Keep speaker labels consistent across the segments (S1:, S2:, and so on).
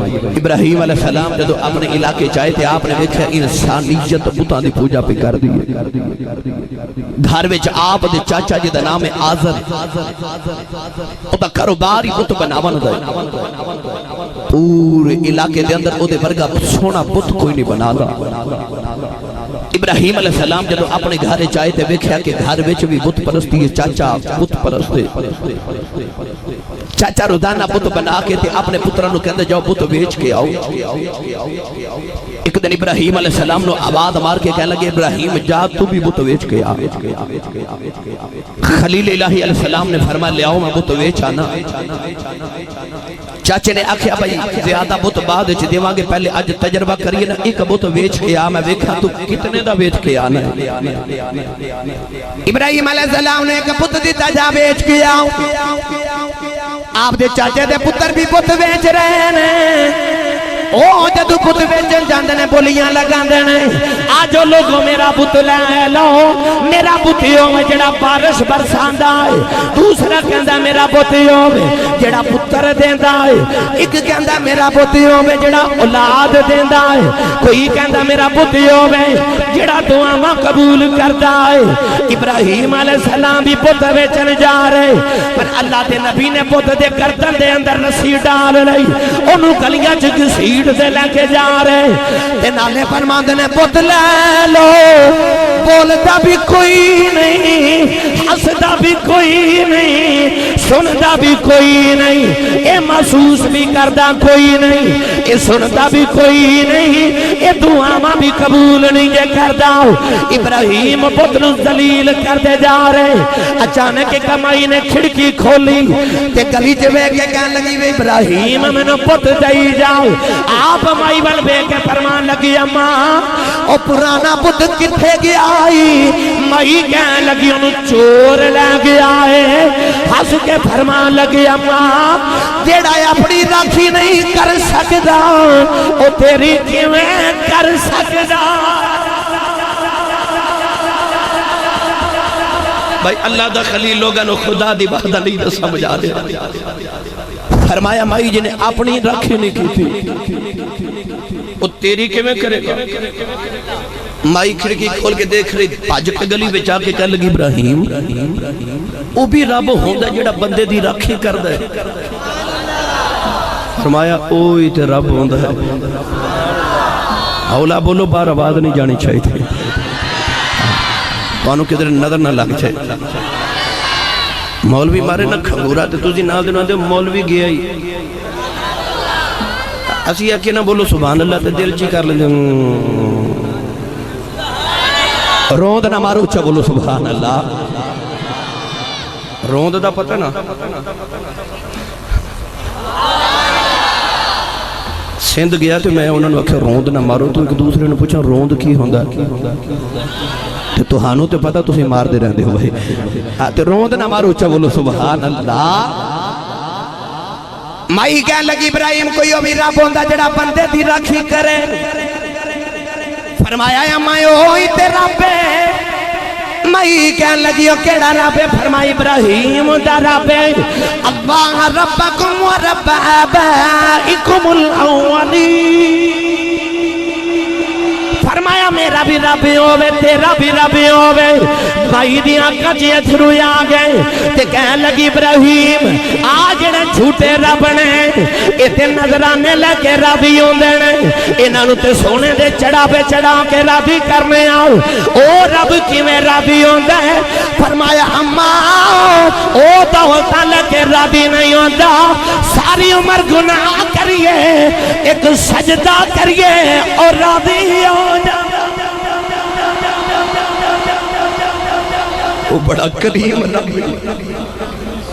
S1: ابراہیم علیہ السلام جدو اپنے علاقے چاہے تھے آپ نے دیکھا انسانیت بتاں دی پوجا پہ کر دی گھر وچ آپ دے چاچا جی دا نام ہے آزر او دا کاروبار ہی بت بناون دا پورے علاقے دے اندر او دے ورگا سونا بت کوئی نہیں بنا دا ابراہیم علیہ السلام جدو اپنے گھر چاہے تھے دیکھا کہ گھر وچ بھی بت پرستی ہے چاچا بت پرستے چاچا روزانہ بت بنا کے تھے اپنے پترانو کہندے جاؤ بت بیچ کے آؤ ایک دن ابراہیم علیہ السلام نو آواز مار کے کہنے لگے ابراہیم جا تو بھی بت بیچ کے آ خلیل الہی علیہ السلام نے فرمایا لے آؤ میں بت بیچ آنا چاچے نے آکھیا بھائی زیادہ بت بعد وچ دیواں گے پہلے اج تجربہ کریے نا ایک بت بیچ کے آ میں ویکھاں تو کتنے دا بیچ کے آنا ہے ابراہیم علیہ السلام نے ایک بت دیتا جا بیچ کے آؤ آپ دے چاچے دے پتر بھی بت بیچ رہے ہیں او جدو بت بیچن جاندے نے بولیاں لگاندے نے آجو لوگوں میرا بت لے لو میرا بتیوں میں جڑا بارش برساندا ہے دوسرا کہندا میرا بتیوں میں جڑا پتر دیندا ہے ایک کہندا میرا بتیوں میں جڑا اولاد دیندا ہے کوئی کہندا میرا بتیوں میں جڑا دعاواں قبول کردا ہے ابراہیم علیہ السلام بھی بت بیچن جا رہے پر اللہ دے نبی نے بت دے گردن دے اندر رسی ڈال لئی اونوں گلیاں چ گھسیٹ سے لے کے جا رہے تے نالے فرماند نے بت لے لو بولتا بھی کوئی نہیں ہسدا بھی کوئی نہیں سندا بھی کوئی نہیں اے محسوس بھی کردا کوئی نہیں اے سندا بھی کوئی نہیں اے دعاواں بھی قبول نہیں جے کردا ابراہیم بت نو ذلیل کردے جا رہے اچانک کمائی نے کھڑکی کھولی تے گلی چ ویکھ کے کہن لگی وے ابراہیم مینوں بت دئی جاؤ آپ مائی بل بے کے فرمان لگی اماں او پرانا بت کتھے گیا مائی کہن لگی انہوں چور لے گیا ہے ہس کے فرمان لگی اماں جیڑا اپنی راکھی نہیں کر سکدا او تیری کیویں کر سکدا بھائی اللہ دا خلیل لوگاں نو خدا دی وحدہ نہیں سمجھا دے فرمایا مائی جنہیں اپنی رکھی نہیں کی تھی وہ تیری کے میں کرے گا مائی کھڑکی کھول کے دیکھ رہی پاج کے گلی بے جا کے کہہ لگی ابراہیم وہ بھی رب ہوندہ جڑا بندے دی رکھی کر دے فرمایا اوہی تے رب ہوندہ ہے اولا بولو بار آواز نہیں جانی چاہی تھی پانوں کدھر نظر نہ لگ چاہی مولوی مارے نہ کھنگورا تے تُسی نال دنوں دے مولوی گیا ہی اسی آکے نہ بولو سبحان اللہ تے دل چی کر لیں روند نہ مارو اچھا بولو سبحان اللہ روند دا پتہ نا سندھ گیا تو میں انہوں نے آکھا روند نہ مارو تو ایک دوسرے نے پوچھا روند کی ہوندہ تو ہانو تے پتا تُسی مار دے رہن دے ہوئے تو روند نہ مارو اچھا بولو سبحان اللہ مائی کہن لگی ابراہیم کوئی امی رب ہوندہ جڑا بندے دی رکھی کرے فرمایا یا مائی ہوئی تے رب مائی کہن لگی او کیڑا رب فرمائی ابراہیم دا رب اللہ ربکم و رب آبائکم الاولی فرمایا میرا بھی رب ہوئے تیرا بھی رب ہوئے بھائی دیاں کچھ اتھرو آگئے تے کہن لگی ابراہیم آج نے جھوٹے رب نے اتے نظرانے لگے ربی ہوندے نے انہوں تے سونے دے چڑھا پہ چڑھا کے ربی کرنے آؤ او رب کی میں ربی ہوندے فرمایا اماں او دولتا لگے ربی نہیں ہوندہ ساری عمر گناہ کریے ایک سجدہ کریے اور ربی ہوندہ وہ بڑا کریم رب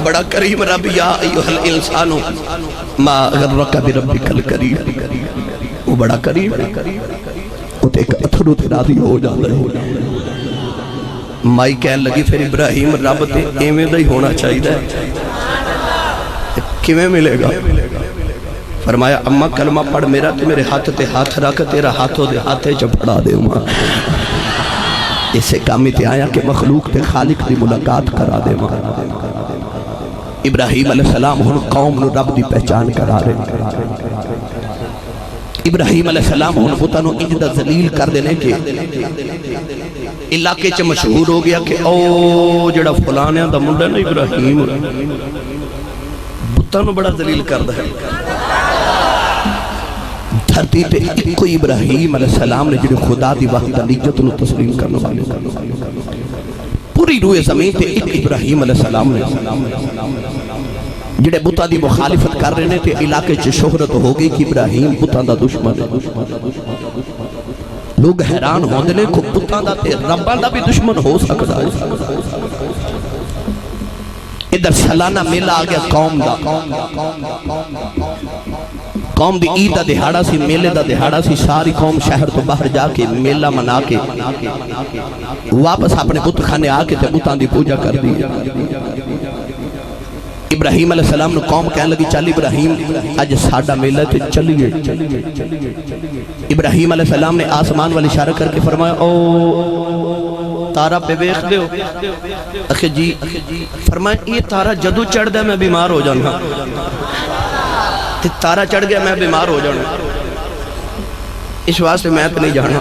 S1: بڑا کریم رب یا ایوہ الانسانو ما غرک بربک الکریم وہ بڑا کریم وہ تے ایک اتھرو تے راضی ہو جاتا ہے مائی کہن لگی پھر ابراہیم رب تے ایمیں دا ہی ہونا چاہیے کیویں ملے گا فرمایا اماں کلمہ پڑھ میرا تو میرے ہاتھ تے ہاتھ رکھ تیرا ہاتھوں دے ہاتھے چا پڑھا دے ماں اسے کامی تے آیا کہ مخلوق تے خالق دی ملاقات کرا دے ماں ابراہیم علیہ السلام ہن قوم نو رب دی پہچان کرا رہے ابراہیم علیہ السلام ہون بتاں نو انج دا ذلیل کر دینے کہ علاقے چ مشہور ہو گیا کہ او جڑا فلانیاں دا منڈا نا ابراہیم بتاں نو بڑا ذلیل کردا ہے دھرتی تے کوئی ابراہیم علیہ السلام نے جڑے خدا دی وحدانیت نو تسلیم کرنے والے پوری روئے زمین تے ایک ابراہیم علیہ السلام نے جڑے بتاں دی مخالفت کر رہے نے تے علاقے چ شہرت ہو گئی کہ ابراہیم بتاں دا دشمن ہے لوگ حیران ہوندے نے کہ بتاں دا تے رباں دا بھی دشمن ہو سکدا ہے ادھر سالانہ میلہ آ گیا قوم دی عید دا دہاڑا سی میلے دا دہاڑا سی ساری قوم شہر تو باہر جا کے میلہ منا کے واپس اپنے بت خانے آ کے تے بتاں دی پوجا کر دی ابراہیم علیہ السلام نے قوم کہنے لگی چل ابراہیم اج ساڈا میلہ تے چلیے ابراہیم علیہ السلام نے آسمان والی اشارہ کر کے فرمایا او تارا پہ بیخ دیو اکھے جی فرمایا یہ تارا جدو چڑھ دے میں بیمار ہو جانا تے تارا چڑھ گیا میں بیمار ہو جانا اس واسطے میں تو نہیں جانا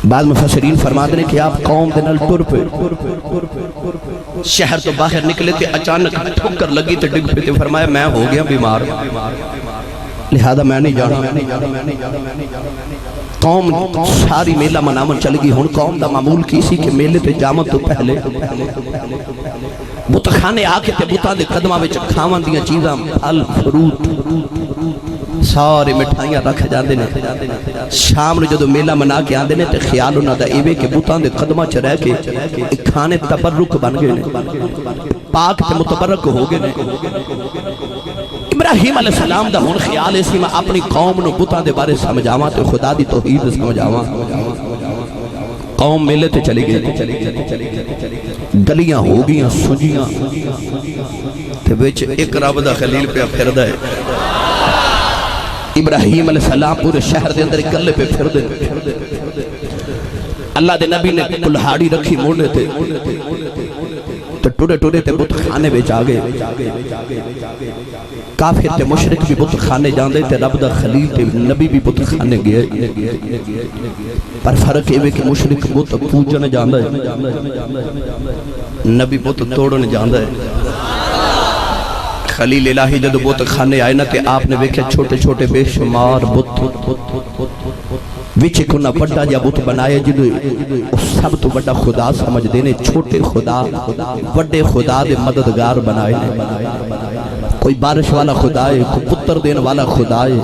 S1: بعض مفسرین فرماتے ہیں کہ آپ قوم دے نال ٹر پہ شہر تو باہر نکلے تھے اچانک ٹھکر لگی تے ڈگ پہ تے فرمایا میں ہو گیا بیمار لہذا میں نہیں جانا قوم ساری میلہ منامن چل گئی ہن قوم دا معمول کی سی کہ میلے تے جامت تو پہلے بت خانے آ کے تے بتاں دے قدماں وچ کھاون دیاں چیزاں پھل فروٹ سارے مٹھائیاں رکھ جاندے نے شام نو جدو میلہ منا کے آندے نے تے خیال انہاں دا ایویں کہ بتاں دے قدماں چ رہ کے کھانے تبرک بن گئے نے پاک تے متبرک ہو گئے نے ابراہیم علیہ السلام دا ہن خیال اسی میں اپنی قوم نو بتاں دے بارے سمجھاواں تے خدا دی توحید سمجھاواں قوم میلے تے چلی گئی گلیاں ہو گئیاں سجیاں تے وچ ایک رب دا خلیل پہ پھردا ہے ابراہیم علیہ السلام پورے شہر دے اندر گلے پہ پھر دے اللہ دے نبی نے کلہاڑی رکھی موڑے تے تو ٹوڑے ٹوڑے تے بت خانے بیچ آگے کافر تے مشرک بھی بت خانے جاندے تے رب دا خلیل تے نبی بھی بت خانے گئے پر فرق ہے کہ مشرک بت پوجن جاندے نبی بت توڑن جاندے خلیل الہی جدو بت خانے آئے نا تے آپ نے دیکھے چھوٹے چھوٹے بے شمار بت وچے کنا بڑا جا بت بنائے جدو سب تو بڑا خدا سمجھ دینے چھوٹے خدا بڑے خدا دے مددگار بنائے کوئی بارش والا خدا ہے کوئی پتر دین والا خدا ہے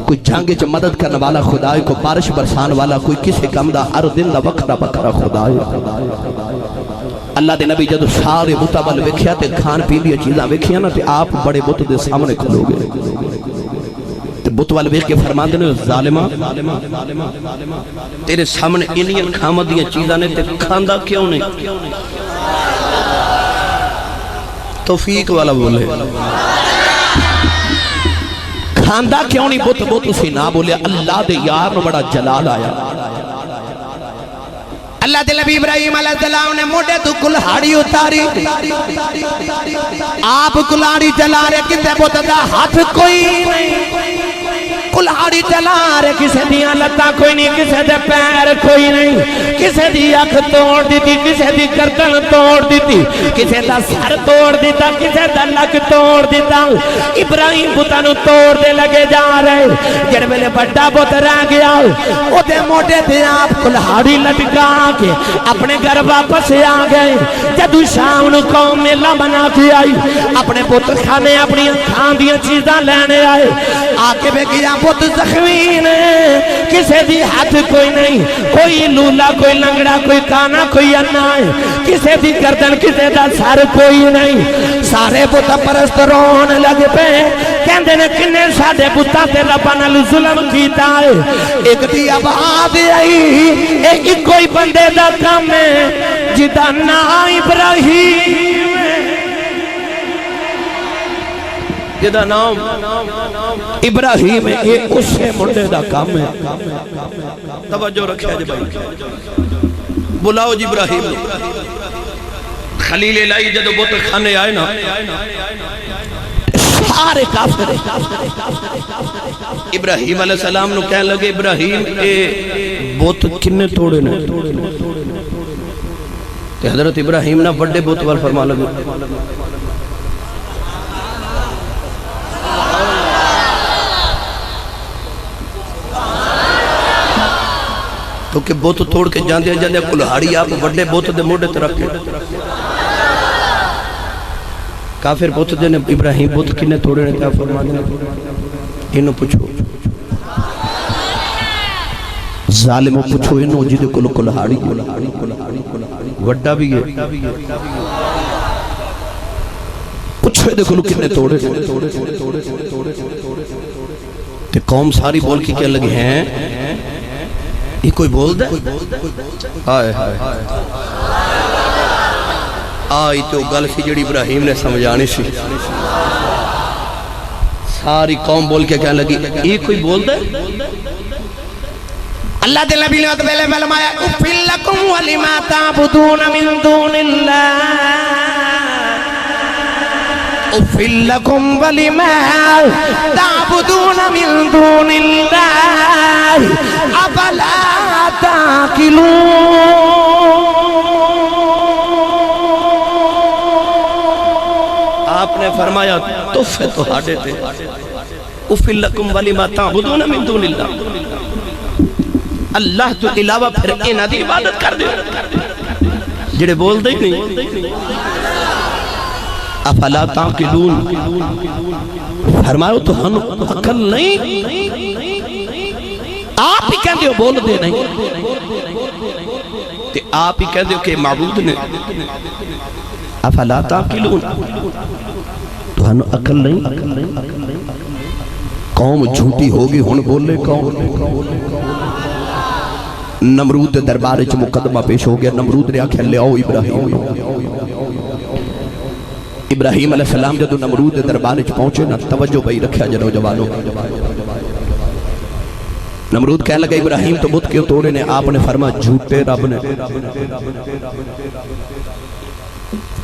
S1: کوئی جھانگے چ مدد کرنے والا خدا ہے کوئی بارش برسان والا کوئی کسی کم دا ہر دن دا وقتہ بکرا خدا ہے اللہ دے نبی جدو سارے بتاں ول ویکھیا تے کھان پین دی چیزاں ویکھیاں نا تے آپ بڑے بت دے سامنے کھلو گے تے بت ول ویکھ کے فرماندے نے ظالما تیرے سامنے انہاں کھاون دی چیزاں نے تے کھاندا کیوں نہیں توفیق والا بولے کھاندا کیوں نہیں بت بت اسی نہ بولے اللہ دے یار نو بڑا جلال آیا اللہ دے نبی ابراہیم علیہ السلام نے موڑے تو کلہاڑی اتاری آپ کلہاڑی چلا رہے کتے بت دا ہاتھ کوئی نہیں کلہاڑی چلا رہے کسے دیا لتا کوئی نہیں کسے دے پیر کوئی نہیں کسے دی اکھ توڑ دیتی کسے دی گردن توڑ دیتی کسے دا سر توڑ دیتا کسے دا لک توڑ دیتا ابراہیم بتانو توڑ دے لگے جا رہے جڑ میں نے بڑا بت رہ گیا او دے موٹے تھے آپ کلہاڑی لٹکا کے اپنے گھر واپس آ گئے جدو شام نو قوم میلہ بنا کے آئی اپنے بت کھانے اپنی کھان دیا چیزاں لینے آئے آکے بے گیا بت زخمی نے کسے دی ہاتھ کوئی نہیں کوئی لولا کوئی لنگڑا کوئی کانا کوئی انا ہے کسے دی گردن کسے دا سر کوئی نہیں سارے بت پرست رون لگ پہ کہندے نے کنے ساڑے بتا تے ربا نال ظلم کیتا ہے ایک دی آباد آئی ایک کوئی بندے دا کام ہے جدا نا ابراہیم جدا نام ابراہیم ہے یہ اس سے منڈے دا کام ہے توجہ رکھے جی بھائی بلاؤ جی ابراہیم خلیل الہی جدو بت خانے آئے نا سارے کافر
S2: ابراہیم علیہ السلام نو کہنے لگے ابراہیم اے بت کنے توڑے نے؟ تے حضرت ابراہیم نا بڑے بت وال فرما لگے تو کہ بت توڑ کے جاندے جاندے کلہاڑی آپ بڑے بت دے موڑے تے رکھ کے کافر بت دے نے ابراہیم بت کنے توڑے نے کیا فرما دے انہوں پوچھو ظالموں پوچھو انہوں جی دے کل کلہاڑی وڈا بھی ہے پوچھو دے کلو کنے توڑے تے قوم ساری بول کی کیا لگے ہیں یہ کوئی بول دے آئے آئی تو گل سی جڑی ابراہیم نے سمجھانی سی ساری قوم بول کے کہنے لگی یہ کوئی بول دے
S1: اللہ دے نبی نے اتبیلے فرمایا اُفِّل لَكُمْ وَلِمَا تَعْبُدُونَ مِن دُونِ اللَّهِ اُفِّل لَكُمْ وَلِمَا تَعْبُدُونَ مِن دُونِ اللَّهِ أَفَلَا تَعْقِلُونَ
S2: آپ نے فرمایا تحفے تو ہاڑے تھے اُفِّل لَكُمْ وَلِمَا تَعْبُدُونَ مِن دُونِ اللَّهِ اللہ تو علاوہ پھر اینا دی عبادت کر دے جڑے بول دے نہیں افلا تعقلون فرمایا تو ہم عقل نہیں آپ ہی کہندے ہو بول دے نہیں تے آپ ہی کہندے ہو کہ معبود نے افلا تعقلون تو ہم عقل نہیں قوم جھوٹی ہوگی ہن بولے قوم نمرود دربار وچ مقدمہ پیش ہو گیا نمرود نے آکھیا لے آؤ ابراہیم علیہ السلام جدو نمرود دربار وچ پہنچے نا توجہ بھائی رکھیا جنو جوانوں نمرود کہنے لگا ابراہیم تو بت کیوں توڑے نے آپ نے فرمایا جھوٹے رب نے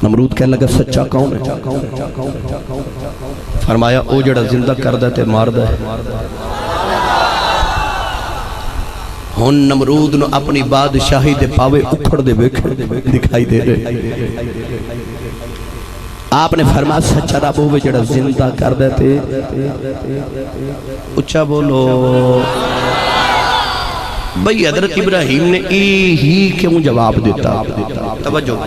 S2: نمرود کہنے لگا سچا کون ہے فرمایا او جڑا زندہ کردہ تے ماردہ ہے ہن نمرود نو اپنی بادشاہی دے پاوے اکھڑ دے دکھائی دے رہے آپ نے فرمایا سچا رب ہوئے جڑا زندہ کر دیتے اچھا بولو بھئی حضرت ابراہیم نے ہی کیوں جواب دیتا توجہ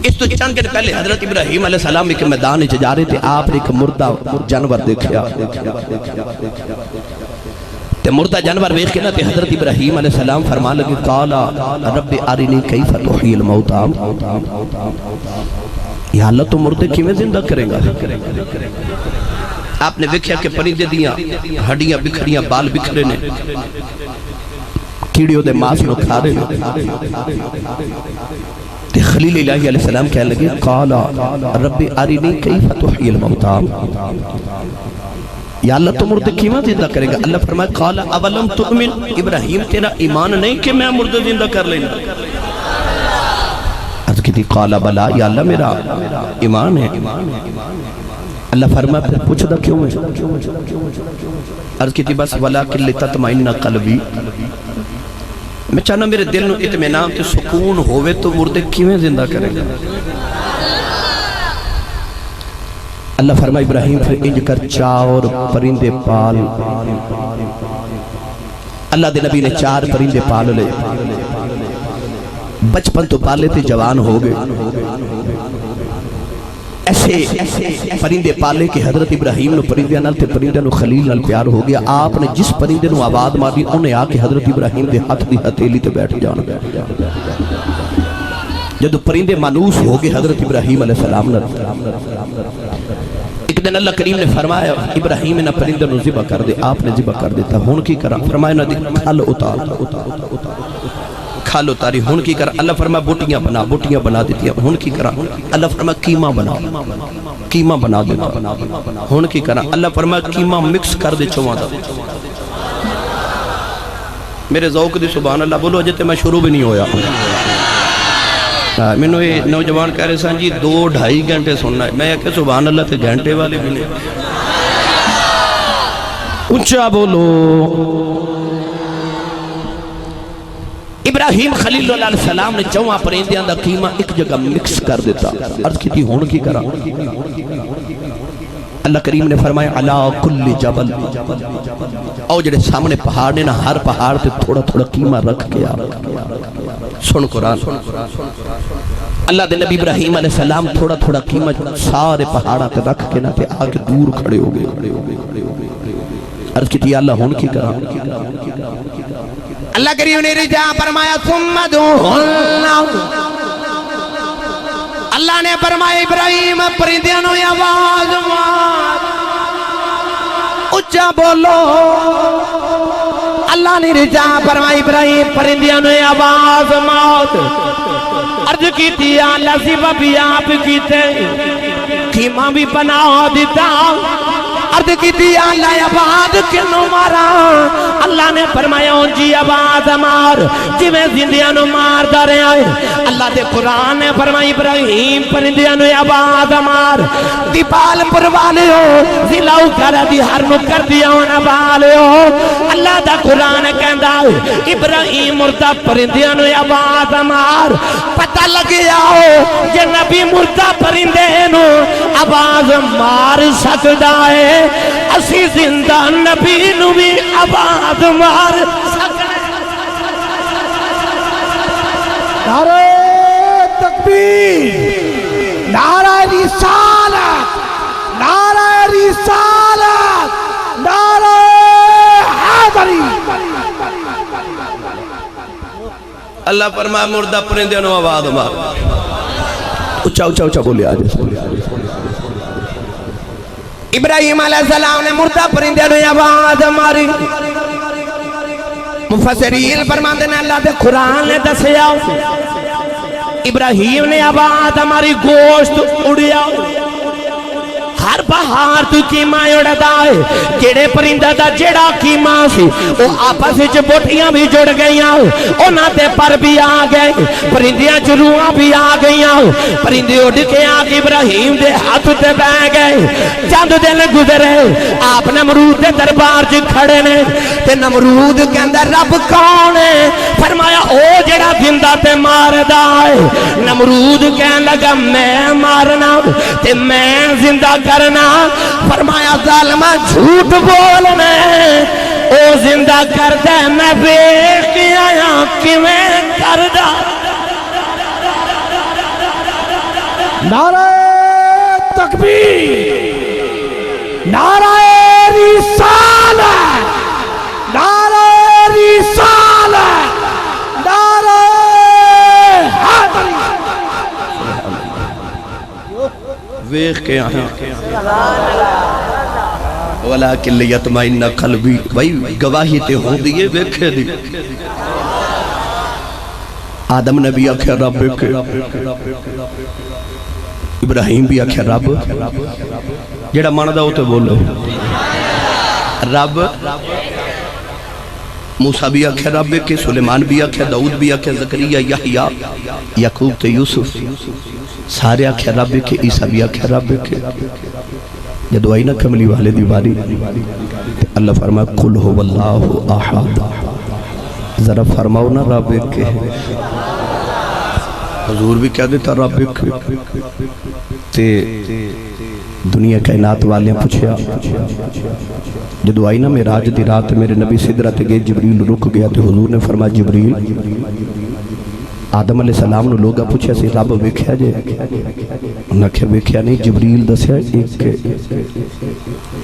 S2: اس تو چند کے پہلے حضرت ابراہیم علیہ السلام ایک میدان جا رہے تھے آپ نے ایک مردہ جانور دیکھیا تے مردہ جانور ویکھ کے نا تے حضرت ابراہیم علیہ السلام فرما لگے قالا رب ارنی کیف تحیی الموتى یا اللہ تو مردے کیویں زندہ کرے گا آپ نے ویکھیا کہ پرندے دیاں ہڈیاں بکھڑیاں بال بکھرے نے کیڑیوں دے ماس نو کھا رہے نے تے خلیل الہی علیہ السلام کہنے لگے قالا رب ارنی کیف تحیی الموتى یا اللہ تو مردے کیوں زندہ کرے گا اللہ فرمائے قال اولم تؤمن ابراہیم تیرا ایمان نہیں کہ میں مردے زندہ کر لینا عرض کی تھی قال بلا یا اللہ میرا ایمان ہے اللہ فرمائے پھر پوچھ دا کیوں ہے عرض کی تھی بس ولیکن لتطمئن قلبی میں چاہنا میرے دل نو اطمینان تے سکون ہوئے تو مردے کیوں زندہ کرے گا اللہ فرمائے ابراہیم پھر انج کر چار پرندے پال اللہ دے نبی نے 4 پرندے پال لے بچپن تو پالے تھے جوان ہو گئے ایسے پرندے پالے کہ حضرت ابراہیم نو پرندے نال تے پرندے نو خلیل نال پیار ہو گیا آپ نے جس پرندے نو آواز ماری انہیں آ کے حضرت ابراہیم دے ہاتھ دی ہتھیلی تے بیٹھ جان جدو پرندے مانوس ہو گئے حضرت ابراہیم علیہ السلام نے ایک دن اللہ کریم نے فرمایا ابراہیم انہا پرندے نو ذبح کر دے آپ نے ذبح کر دیتا ہون کی کرا فرمایا نہ دی کھال اتار کھال اتاری ہون کی کرا اللہ فرمایا بوٹیاں بنا دیتی ہون کی کرا اللہ فرمایا قیمہ بنا دیتا ہون کی کرا اللہ فرمایا قیمہ مکس کر دے چواں دا میرے ذوق دی سبحان اللہ بولو جتے میں شروع بھی نہیں ہویا میں نے یہ نوجوان کہہ رہے سن جی 2-2.5 گھنٹے سننا ہے میں کہ سبحان اللہ تے گھنٹے والے بھی نہیں اونچا بولو۔ ابراہیم خلیل اللہ علیہ السلام نے چواں پرندیاں دا قیمہ ایک جگہ مکس کر دیتا۔ عرض کی تھی ہون کی کرا؟ اللہ کریم نے فرمایا علا کل جبل، او جڑے سامنے پہاڑ نے نا، ہر پہاڑ تے تھوڑا تھوڑا قیمہ رکھ کے آ۔ سن قرآن، اللہ دے نبی ابراہیم علیہ السلام تھوڑا تھوڑا قیمہ سارے پہاڑا تے رکھ کے نا تے آگے دور کھڑے ہو گئے۔ عرض کی تھی اللہ ہون کی کرا؟
S1: اللہ کریم نے رجا فرمایا ثم دعوہن، اللہ نے فرمایا ابراہیم پرندیاں نو آواز مار، اچھا بولو۔ اللہ نے رجا فرمایا ابراہیم پرندیاں نو آواز مار۔ عرض کی تھی اللہ سبا بھی آپ کی تے قیمہ بھی بنا دیتا۔ عرض کی تھی اللہ آباد کنو مارا؟ اللہ نے فرمایا جی آباد مار جی میں زندیاں نو مار دا رہے آئے۔ اللہ دے قرآن نے فرمایا ابراہیم پرندیاں نو آباد مار، دی بال پروالے ہو زلاؤ کرا دی ہر نو کر دیا ہونا بالے ہو۔ اللہ دا قرآن کہندا ہے ابراہیم مردہ پرندیاں نو آباد مار۔ پتہ لگیا ہو جے نبی مردہ پرندے نو آواز مار سکدا ہے، اسی زندہ نبی نو بھی آواز مار سکتے۔
S3: نعرہ تکبیر، نعرہ رسالت، نعرہ رسالت، نعرہ حیدری۔
S2: اللہ فرمایا مردہ پرندے نو آواز مار۔ اچھا اچھا اچھا بولے آج۔
S1: ابراہیم علیہ السلام نے مردہ پرندے نو آواز ماری۔ مفسرین فرماتے ہیں اللہ دے قرآن نے دسیا ابراہیم نے آواز ہماری گوشت اڑیا، ہر بہار تو قیمہ اڑدا ہے، جڑے پرندہ دا جڑا قیمہ سی وہ آپس وچ بوٹیاں بھی جڑ گئیاں، انہاں تے پر بھی آ گئے، پرندیاں چروہاں بھی آ گئیاں، پرندے اڑ کے آ کے ابراہیم دے ہاتھ تے بیٹھ گئے۔ چند دن گزرے، آپ نمرود دے دربار چ کھڑے نے تے نمرود کہندا رب کون ہے؟ فرمایا او جڑا زندہ تے ماردا ہے۔ نمرود کہن لگا میں مارنا تے میں زندہ کرنا۔ فرمایا ظالمہ جھوٹ بولنا، او زندہ کردہ میں ویکھ کے آیا کیویں کردا۔
S3: نعرہ تکبیر، نعرہ رسالت، نعرہ رسالت، نعرہ حیدری۔
S2: ویخ کے آیا ولیکن لیطمئن قلبی، بھائی گواہی تے ہوں دیئے ویکھے دی۔ آدم نے بھی آکھیا رب کے، ابراہیم بھی آکھیا رب، جیڑا ماندہ ہوتے بولو رب، موسیٰ بھی آکھیا رب کے، سلیمان بھی آکھیا، داؤد بھی آکھیا، زکریہ، یحییٰ، یعقوب تے یوسف، سارے آکھیا رب کے، عیسیٰ بھی آکھیا رب کے۔ جدو آئی نا کملی والے دیواری، اللہ فرمایا قل هو اللہ احد، ذرا فرماؤ نا رب کے۔ حضور بھی کہہ دیتا رب کے، تے دنیا کائنات والے پوچھیا، جدو آئی نا معراج دی رات میرے نبی سدرت گئے، جبریل رک گیا، تے حضور نے فرمایا جبریل، آدم علیہ السلام نے لوگا پوچھا سی رب ویکھیا جے؟ انہاں کہا ویکھیا نہیں، جبریل دسیا ایک کے۔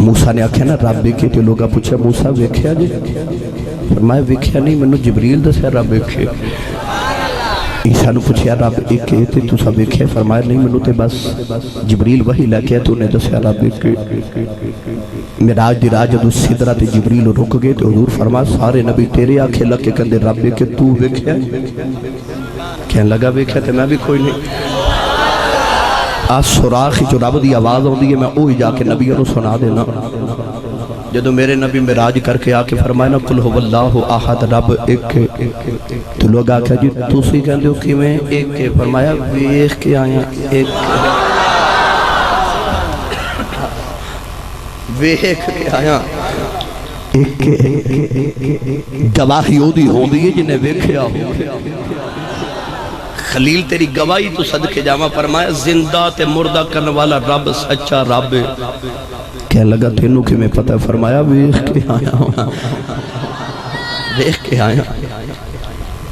S2: موسیٰ نے آکھیا نا رب کے، تے لوگا پوچھا موسیٰ ویکھیا جے؟ فرمایا ویکھیا نہیں، میں نے جبریل دسیا رب کے۔ عیسیٰ نے پوچھیا رب ایک کے، تے تو سب ویکھیا؟ فرمایا نہیں، میں نے تے بس جبریل وہی لکھیا، تو نے دسیا رب کے۔ معراج دی رات جدو سدرت جبریل رک گئے، تے حضور فرمایا سارے نبی تیرے آنکھیں لگ کے کہندے رب کے تو ویکھیا؟ کہنے لگا ویکھیا تے میں بھی کوئی نہیں۔ آج سوراخی جو رب دی آواز ہوندی ہے میں اوہی جا کے نبیوں نو سنا دینا۔ جدو میرے نبی معراج کر کے آکے فرمائے نا قل هو اللہ احد، رب ایک، تو لوگ آکھا جی تُسی کہندے ہو کہ میں ایک کے؟ فرمایا ویکھ کے آیا ایک، ویکھ کے آیا۔ ایک گواہی دی ہوندی ہے جنہیں ویکھیا ہو خلیل تیری گواہی تو صدقے جاواں فرمایا زندہ تے مردہ کرنے والا رب سچا رب کہنے لگا تینوں کہ میں پتہ فرمایا ویکھ کے آیا ہوں ویکھ کے آیا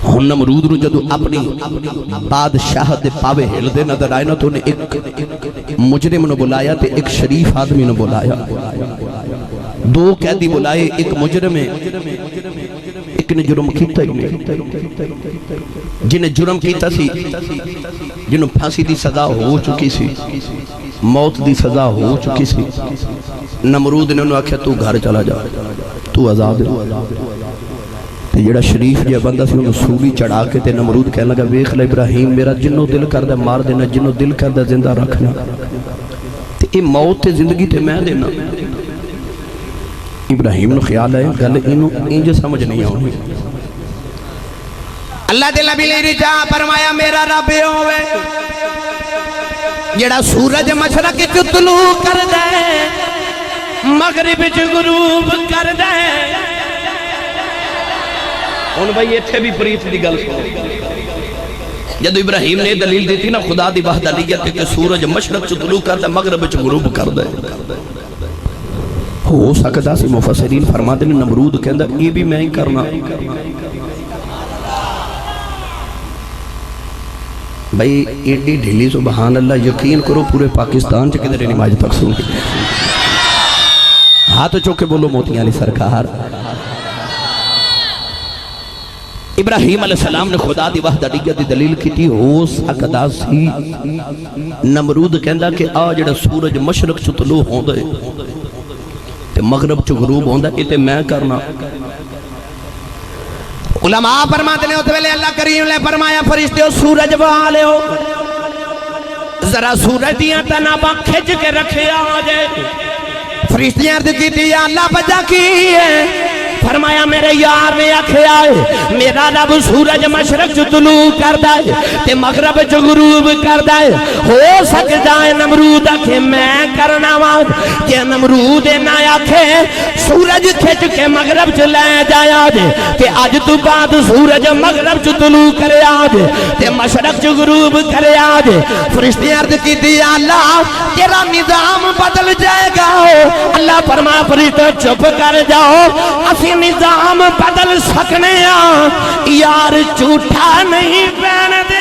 S2: ہن نمرود نو جدو اپنی بادشاہ دے پاوے ہل دے نظر آئے نا تو انہیں ایک مجرم نو بلایا تے ایک شریف آدمی نو بلایا دو قیدی بلائے ایک مجرم ہے ایک نے جرم کیتا ہی نہیں جنہیں جرم کیتا سی جنہوں پھانسی دی سزا ہو چکی سی موت دی سزا ہو چکی سی نمرود نے انہوں آکھیا تو گھر چلا جا تو آزاد ہے جڑا شریف جے بندہ سی انہوں سولی چڑھا کے تے نمرود کہنے لگا ویکھ لے ابراہیم میرا جنوں دل کردہ مار دینا جنوں دل کردہ زندہ رکھنا تے اے موت تے زندگی تے میں دینا ابراہیم نو خیال ہے گل انہوں انجھے سمجھ نہیں آؤں
S1: اللہ دے نبی لیری جہاں فرمایا میرا رب ہوئے جڑا سورج مشرق چ طلوع کر دے مغرب چ غروب کر دے
S2: ان بھائی ایتھے بھی پریت دی گل سنو جدو ابراہیم نے دلیل دیتی نا خدا دی وحدانیت کہ سورج مشرق چ طلوع کر دے مغرب چ غروب کر دے ہو سکتا سی مفسرین فرماتے ہیں نمرود کہندہ یہ بھی میں ہی کرنا بھئی ایڈی ڈھیلی سبحان اللہ یقین کرو پورے پاکستان چکے در نماز تک سن ہاتھ چوکے بولو موتیاں علی سرکار ابراہیم علیہ السلام نے خدا دی وحدانیت دی دلیل کی تھی ہو سکتا سی نمرود کہندہ کہ آ جڑا سورج مشرق چ طلوع ہوندے تے مغرب چ غروب ہوندہ اتے میں کرنا
S1: علماء فرماتے ہیں اتویلے اللہ کریم نے فرمایا فرشتے ہو سورج والے ہو ذرا سورج دیاں تناباں کھج کے رکھے آجے فرشتیاں عرض کی تھی یا اللہ بجا کی ہے فرمایا میرے یار نے آکھیا ہے میرا رب سورج مشرق چ طلوع کردا ہے تے مغرب چ غروب کردا ہے ہو سکدا ہے نمرود آکھے میں کرنا وا کہ نمرود نہ آکھے سورج کھچ کے مغرب چ لے جایا جے کہ اج تو بعد سورج مغرب چ طلوع کریا جے تے مشرق چ غروب کریا جے فرشتے عرض کیتی یا اللہ تیرا نظام بدل جائے گا اللہ فرمایا فرشتے چپ کر جاؤ اسی نظام بدل سکنے یار جھوٹا نہیں پہن دے